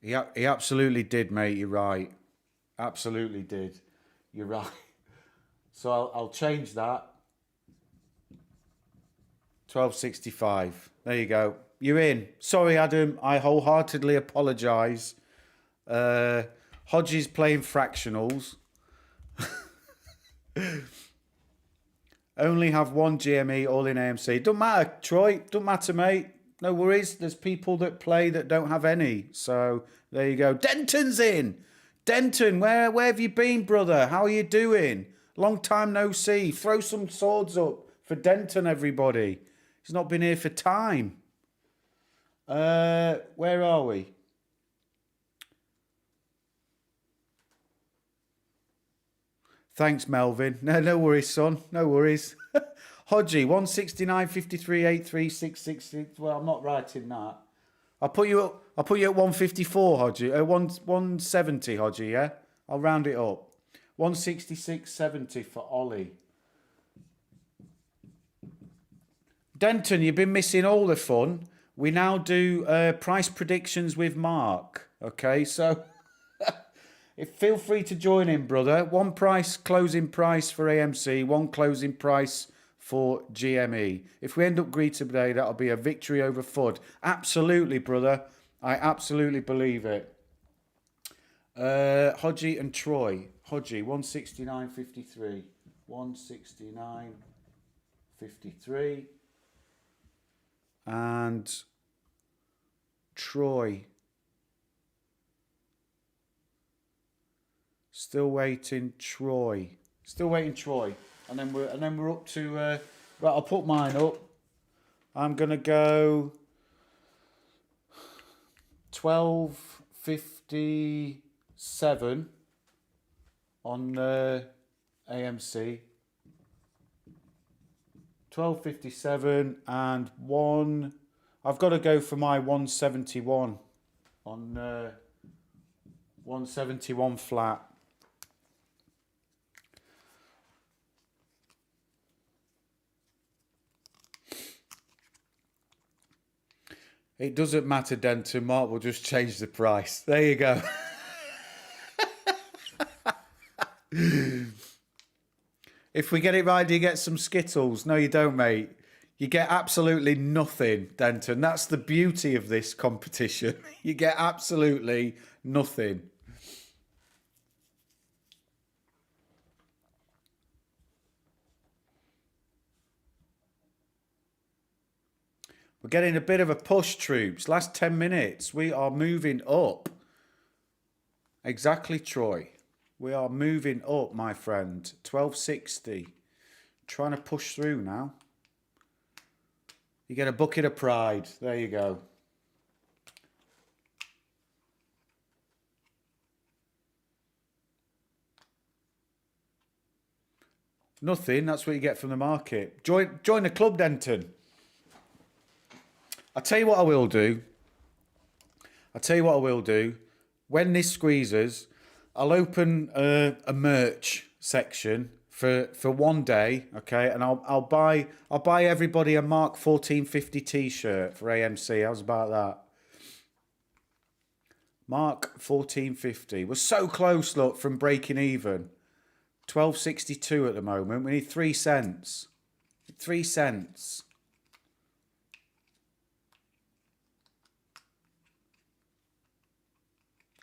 He absolutely did, mate. You're right. Absolutely did. You're right. So I'll change that. 12.65. There you go. You're in. Sorry, Adam. I wholeheartedly apologise. Hodges playing fractionals. Only have one GME, all in AMC. Don't matter, Troy. Don't matter, mate. No worries. There's people that play that don't have any. So there you go. Denton's in. Denton, where have you been, brother? How are you doing? Long time no see. Throw some swords up for Denton, everybody. He's not been here for time. Where are we? Thanks, Melvin. No worries, son. No worries. Hodgie, 169.53.83.666. Well, I'm not writing that. I'll put you at 154, Hodgie. 170, Hodgie, yeah? I'll round it up. 166.70 for Ollie. Denton, you've been missing all the fun. We now do price predictions with Mark. Okay, so feel free to join in, brother. One closing price for AMC, one closing price for GME. If we end up green today, that'll be a victory over FUD. Absolutely, brother. I absolutely believe it. Hodgie and Troy. Hodgie, 169.53. 169.53. And Troy. Still waiting, Troy. Still waiting, Troy. And then we're up to right, I'll put mine up. I'm gonna go 12.57 on AMC. 12.57 and one. I've got to go for my 171 on 171 flat. It doesn't matter, Denton. Mark will just change the price. There you go. If we get it right, do you get some Skittles? No, you don't, mate. You get absolutely nothing, Denton. That's the beauty of this competition. You get absolutely nothing. We're getting a bit of a push, troops. Last 10 minutes, we are moving up. Exactly, Troy. We are moving up, my friend. 12.60. Trying to push through now. You get a bucket of pride. There you go. Nothing. That's what you get from the market. Join the club, Denton. I'll tell you what I will do. When this squeezes, I'll open a merch section for one day, okay? And I'll buy everybody a Mark 1450 t-shirt for AMC. How's about that? Mark 1450. We're so close, look, from breaking even. 12.62 at the moment. We need 3 cents. 3 cents.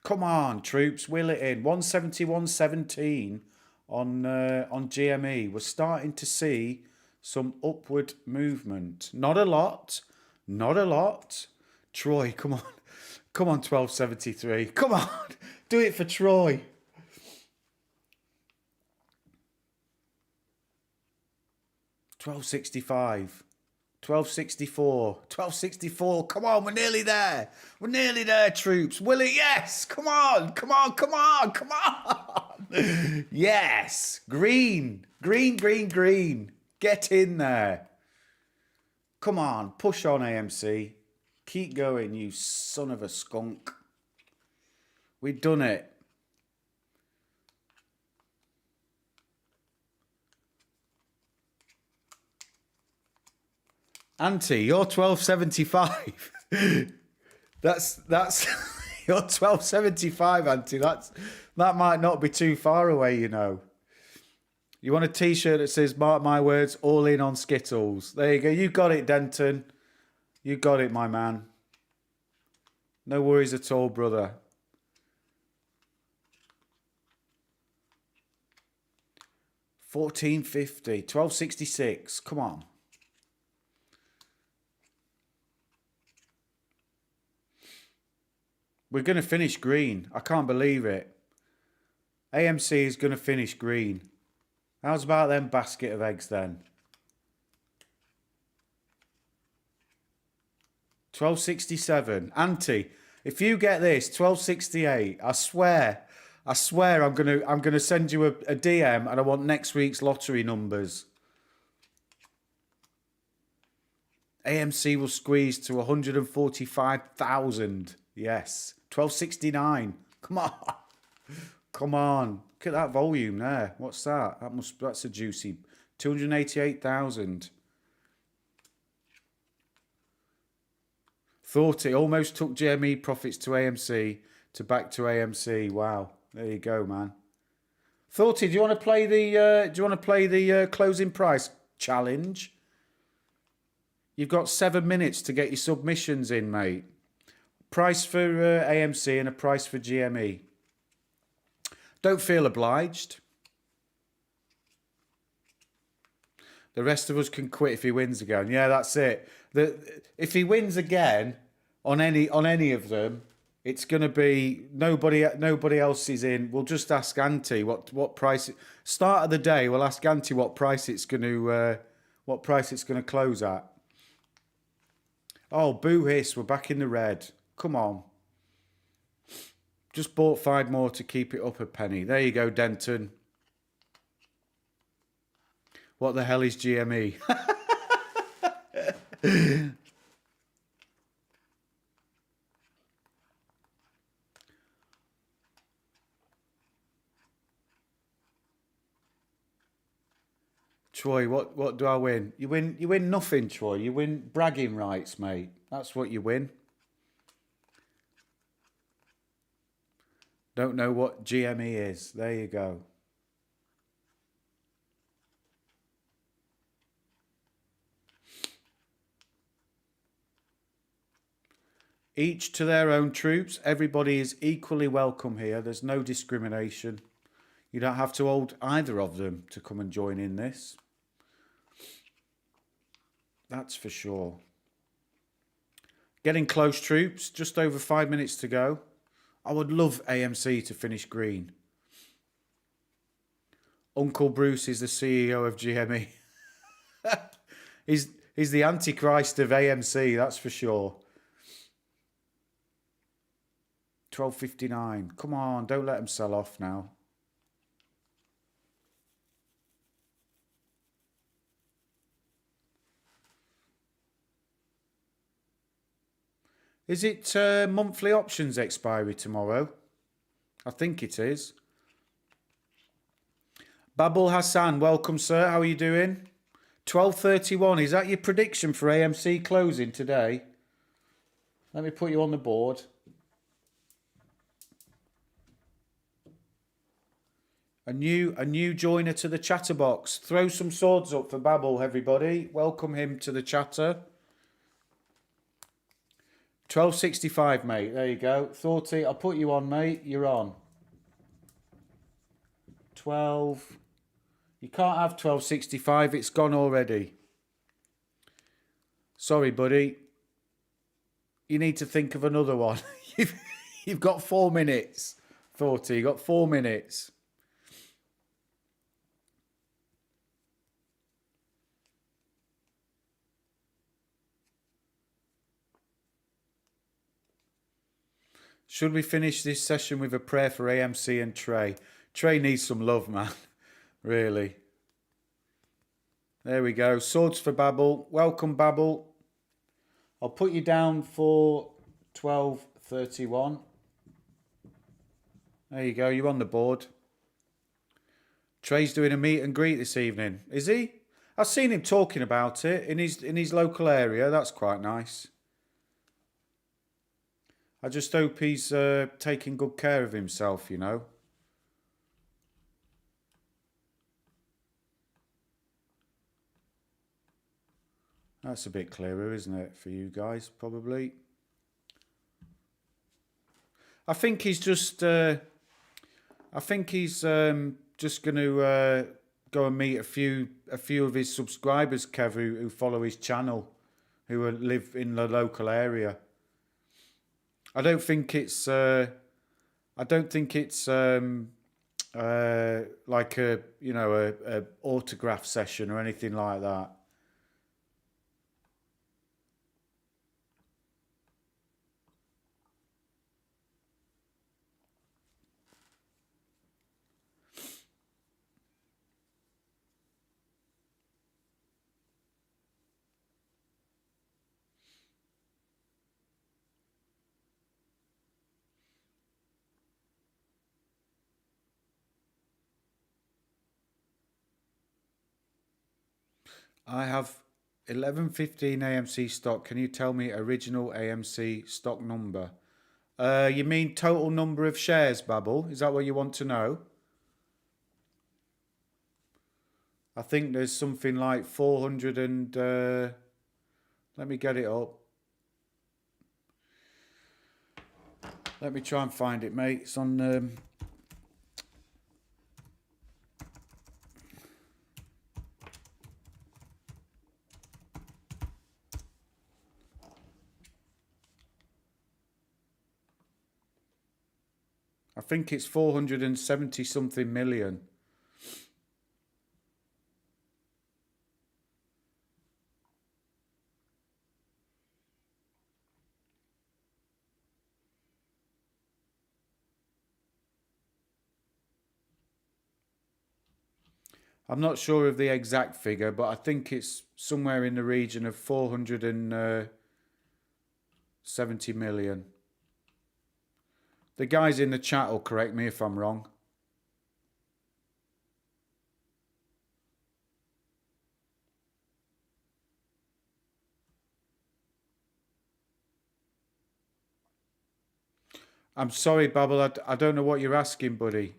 Come on, troops, wheel it in. 171.17 on GME. We're starting to see some upward movement. Not a lot. Not a lot. Troy, come on. Come on, 1273. Come on. Do it for Troy. $12.65. $12.64. $12.64. Come on, we're nearly there. We're nearly there, troops. Will it? Yes. Come on. Come on. Come on. Come on. Yes. Green. Green, green, green. Get in there. Come on. Push on, AMC. Keep going, you son of a skunk. We've done it. Auntie, you're 1275. that's you're 1275, Auntie. That might not be too far away, you know. You want a t-shirt that says "Mark my words, all in on Skittles." There you go. You got it, Denton. You got it, my man. No worries at all, brother. $14.50. $12.66. Come on. We're going to finish green. I can't believe it. AMC is going to finish green. How's about them basket of eggs then? $12.67. Auntie, if you get this, $12.68. I swear I'm gonna send you a DM and I want next week's lottery numbers. AMC will squeeze to 145,000. Yes. $12.69. Come on. Come on. Look at that volume there. What's that? That's a juicy 288,000. Thought it almost took GME profits to AMC to back to AMC. Wow. There you go, man. Thoughty, do you want to play the closing price challenge? You've got 7 minutes to get your submissions in, mate. Price for AMC and a price for GME. Don't feel obliged. The rest of us can quit if he wins again. Yeah, that's it. If he wins again on any of them, it's going to be nobody else is in. We'll just ask Auntie what price. Start of the day, we'll ask Auntie what price it's going to close at. Oh, boo hiss! We're back in the red. Come on. Just bought 5 more to keep it up a penny. There you go, Denton. What the hell is GME? Troy, what do I win? You win nothing, Troy. You win bragging rights, mate. That's what you win. Don't know what GME is. There you go. Each to their own, troops. Everybody is equally welcome here. There's no discrimination. You don't have to hold either of them to come and join in this. That's for sure. Getting close, troops. Just over 5 minutes to go. I would love AMC to finish green. Uncle Bruce is the CEO of GME. He's the Antichrist of AMC, that's for sure. $12.59. Come on, don't let them sell off now. Is it monthly options expiry tomorrow? I think it is. Babul Hassan, welcome, sir. How are you doing? 12.31. Is that your prediction for AMC closing today? Let me put you on the board. A new joiner to the chatterbox. Throw some swords up for Babul, everybody. Welcome him to the chatter. 12.65, mate. There you go. Thoughty, I'll put you on, mate. You're on. 12. You can't have 12.65. It's gone already. Sorry, buddy. You need to think of another one. you've, you've got 4 minutes. 40, you've got 4 minutes. Should we finish this session with a prayer for AMC and Trey? Trey needs some love, man. Really. There we go. Swords for Babel. Welcome, Babel. I'll put you down for 12:31. There you go. You're on the board. Trey's doing a meet and greet this evening. Is he? I've seen him talking about it in his local area. That's quite nice. I just hope he's taking good care of himself, you know. That's a bit clearer, isn't it, for you guys, probably? I think he's just. I think he's just going to go and meet a few of his subscribers, Kev, who follow his channel, who live in the local area. I don't think it's. I don't think it's like a autograph session or anything like that. I have 1115 AMC stock. Can you tell me original AMC stock number? You mean total number of shares, Babel? Is that what you want to know? I think there's something like 400 and... let me get it up. Let me try and find it, mate. It's on... I think it's 470 something million. I'm not sure of the exact figure, but I think it's somewhere in the region of 470 million. The guys in the chat will correct me if I'm wrong. I'm sorry, Babel, I don't know what you're asking, buddy.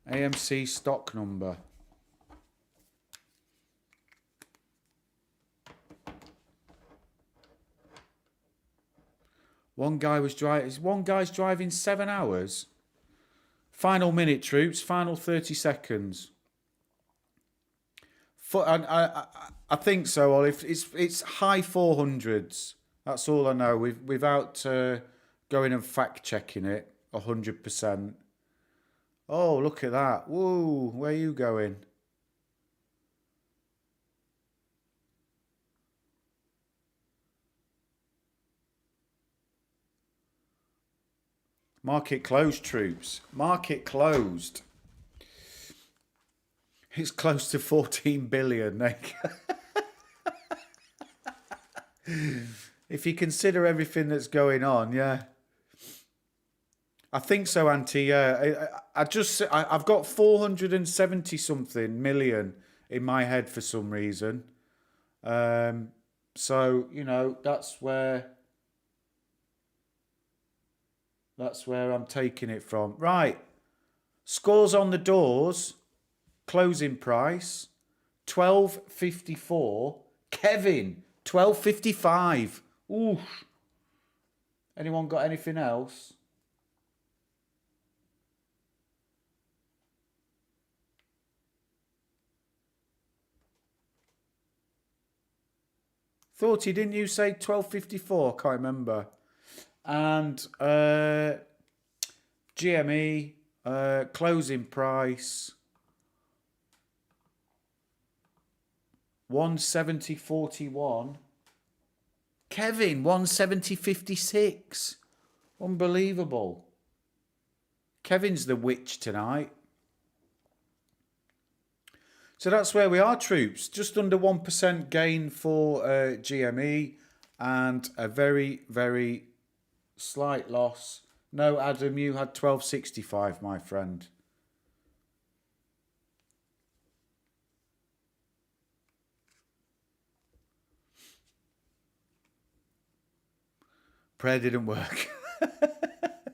AMC stock number. One guy's driving 7 hours. Final minute, troops. Final 30 seconds. I think so, Olive. It's high 400s. That's all I know. Without going and fact checking it 100%. Oh, look at that. Whoa, where are you going? Market closed, troops. Market closed. It's close to 14 billion. If you consider everything that's going on, yeah. I think so, Auntie. Yeah, I've got 470 something million in my head for some reason. So you know that's where I'm taking it from. Right, scores on the doors. Closing price 12.54. Kevin 12.55. Ooh. Anyone got anything else? Thought he didn't you say 12.54? Can't remember. And GME closing price 170.41. Kevin 170.56. Unbelievable. Kevin's the witch tonight. So that's where we are, troops. Just under 1% gain for GME and a very, very slight loss. No, Adam, you had 12.65, my friend. Prayer didn't work. There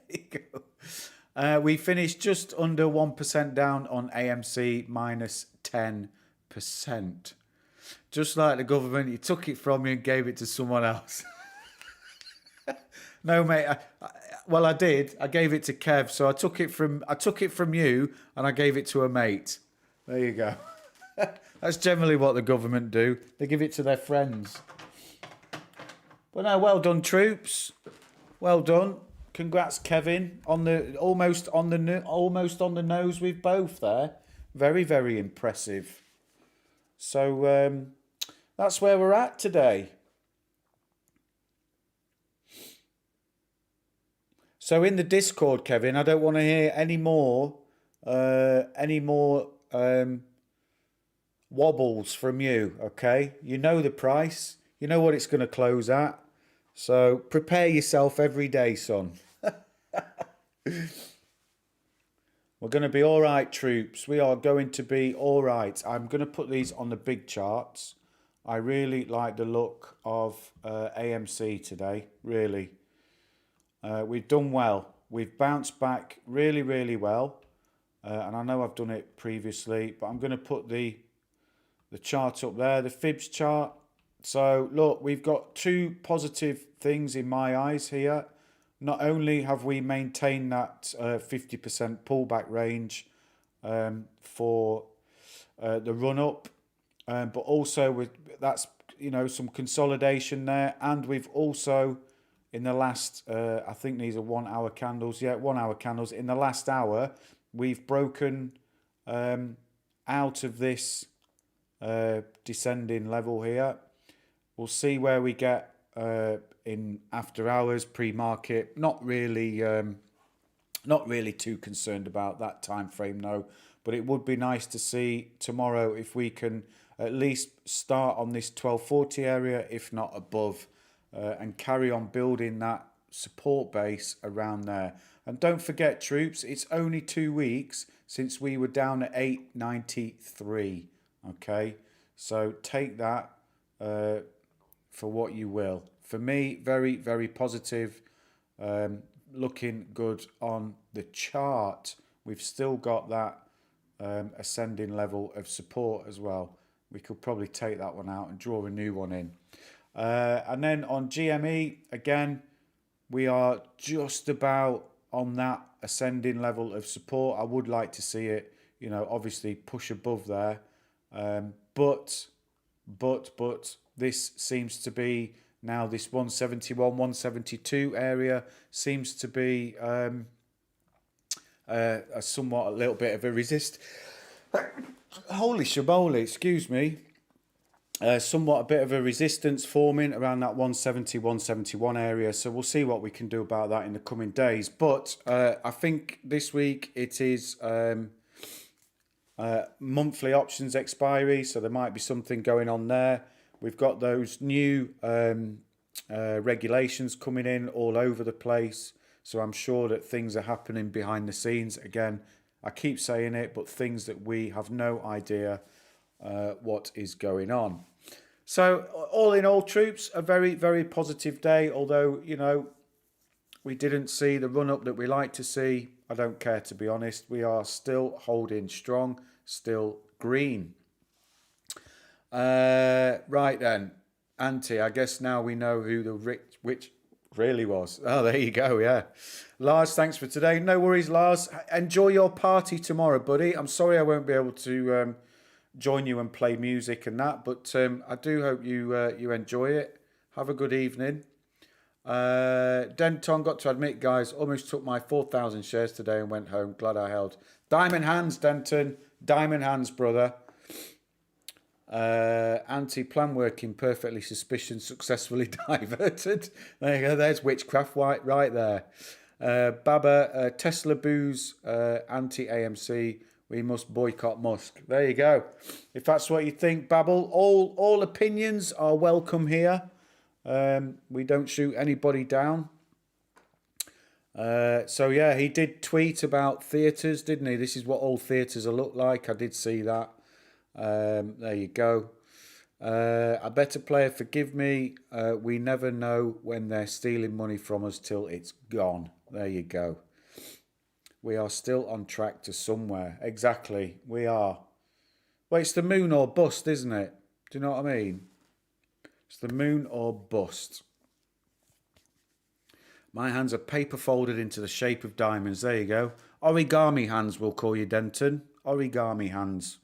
you go. We finished just under 1% down on AMC, minus 10%. Just like the government, you took it from you and gave it to someone else. No, mate. Well, I did. I gave it to Kev, so I took it from you and I gave it to a mate. There you go. That's generally what the government do. They give it to their friends. But no, well done, troops. Well done. Congrats, Kevin, on the almost on the nose with both there. Very, very impressive. So that's where we're at today. So in the Discord, Kevin, I don't want to hear any more wobbles from you. Okay, you know the price. You know what it's going to close at. So prepare yourself every day, son. We're going to be all right, troops. We are going to be all right. I'm going to put these on the big charts. I really like the look of AMC today, really. We've done well. We've bounced back really, really well. And I know I've done it previously, but I'm going to put the chart up there, the fibs chart. So look, we've got two positive things in my eyes here. Not only have we maintained that 50% pullback range for the run up, but also that's some consolidation there, and we've also in the last I think these are 1 hour candles. Yeah, 1 hour candles. In the last hour, we've broken out of this descending level here. We'll see where we get in after hours, pre-market. Not really too concerned about that time frame, though. But it would be nice to see tomorrow if we can at least start on this 1240 area, if not above, and carry on building that support base around there. And don't forget, troops, it's only 2 weeks since we were down at 893. Okay, so take that for what you will. For me, very, very positive. Looking good on the chart. We've still got that ascending level of support as well. We could probably take that one out and draw a new one in. And then on GME, again, we are just about on that ascending level of support. I would like to see it, obviously push above there. But this seems to be now this 171, 172 area seems to be a little bit of a resist. Holy shaboli, excuse me. Somewhat a bit of a resistance forming around that 170, 171 area. So we'll see what we can do about that in the coming days. But I think this week it is monthly options expiry, so there might be something going on there. We've got those new regulations coming in all over the place, so I'm sure that things are happening behind the scenes. Again, I keep saying it, but things that we have no idea what is going on. So all in all, troops, a very, very positive day, although, we didn't see the run up that we like to see. I don't care, to be honest. We are still holding strong, still green. Right then, Auntie, I guess now we know who the witch really was. Oh, there you go, yeah. Lars, thanks for today. No worries, Lars. Enjoy your party tomorrow, buddy. I'm sorry I won't be able to join you and play music and that, but I do hope you enjoy it. Have a good evening. Denton, got to admit, guys, almost took my 4,000 shares today and went home. Glad I held. Diamond hands, Denton. Diamond hands, brother. Anti-plan working perfectly. Suspicion successfully diverted. There you go. There's witchcraft right there. Baba, Tesla booze, anti-AMC. We must boycott Musk. There you go. If that's what you think, Babel, all opinions are welcome here. We don't shoot anybody down. So yeah, he did tweet about theatres, didn't he? This is what all theatres will look like. I did see that. There you go. A better player, forgive me. We never know when they're stealing money from us till it's gone. There you go. We are still on track to somewhere. Exactly, we are. Well, it's the moon or bust, isn't it? Do you know what I mean? It's the moon or bust. My hands are paper folded into the shape of diamonds. There you go. Origami hands, we'll call you, Denton. Origami hands.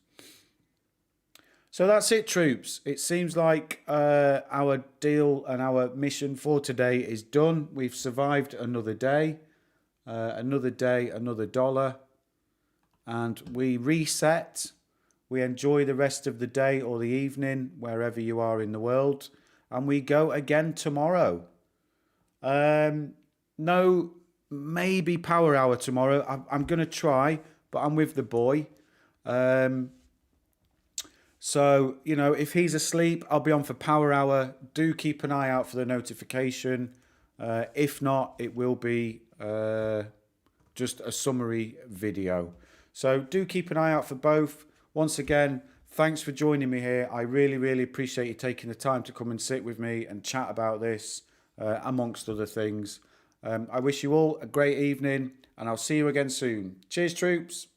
So that's it, troops. It seems like our deal and our mission for today is done. We've survived another day. Another dollar. And we reset. We enjoy the rest of the day or the evening, wherever you are in the world. And we go again tomorrow. No, maybe power hour tomorrow. I'm going to try, but I'm with the boy. So, you know, if he's asleep, I'll be on for power hour. Do keep an eye out for the notification. If not, it will be just a summary video. So do keep an eye out for both. Once again, thanks for joining me here. I really, really appreciate you taking the time to come and sit with me and chat about this, amongst other things. I wish you all a great evening, and I'll see you again soon. Cheers, troops.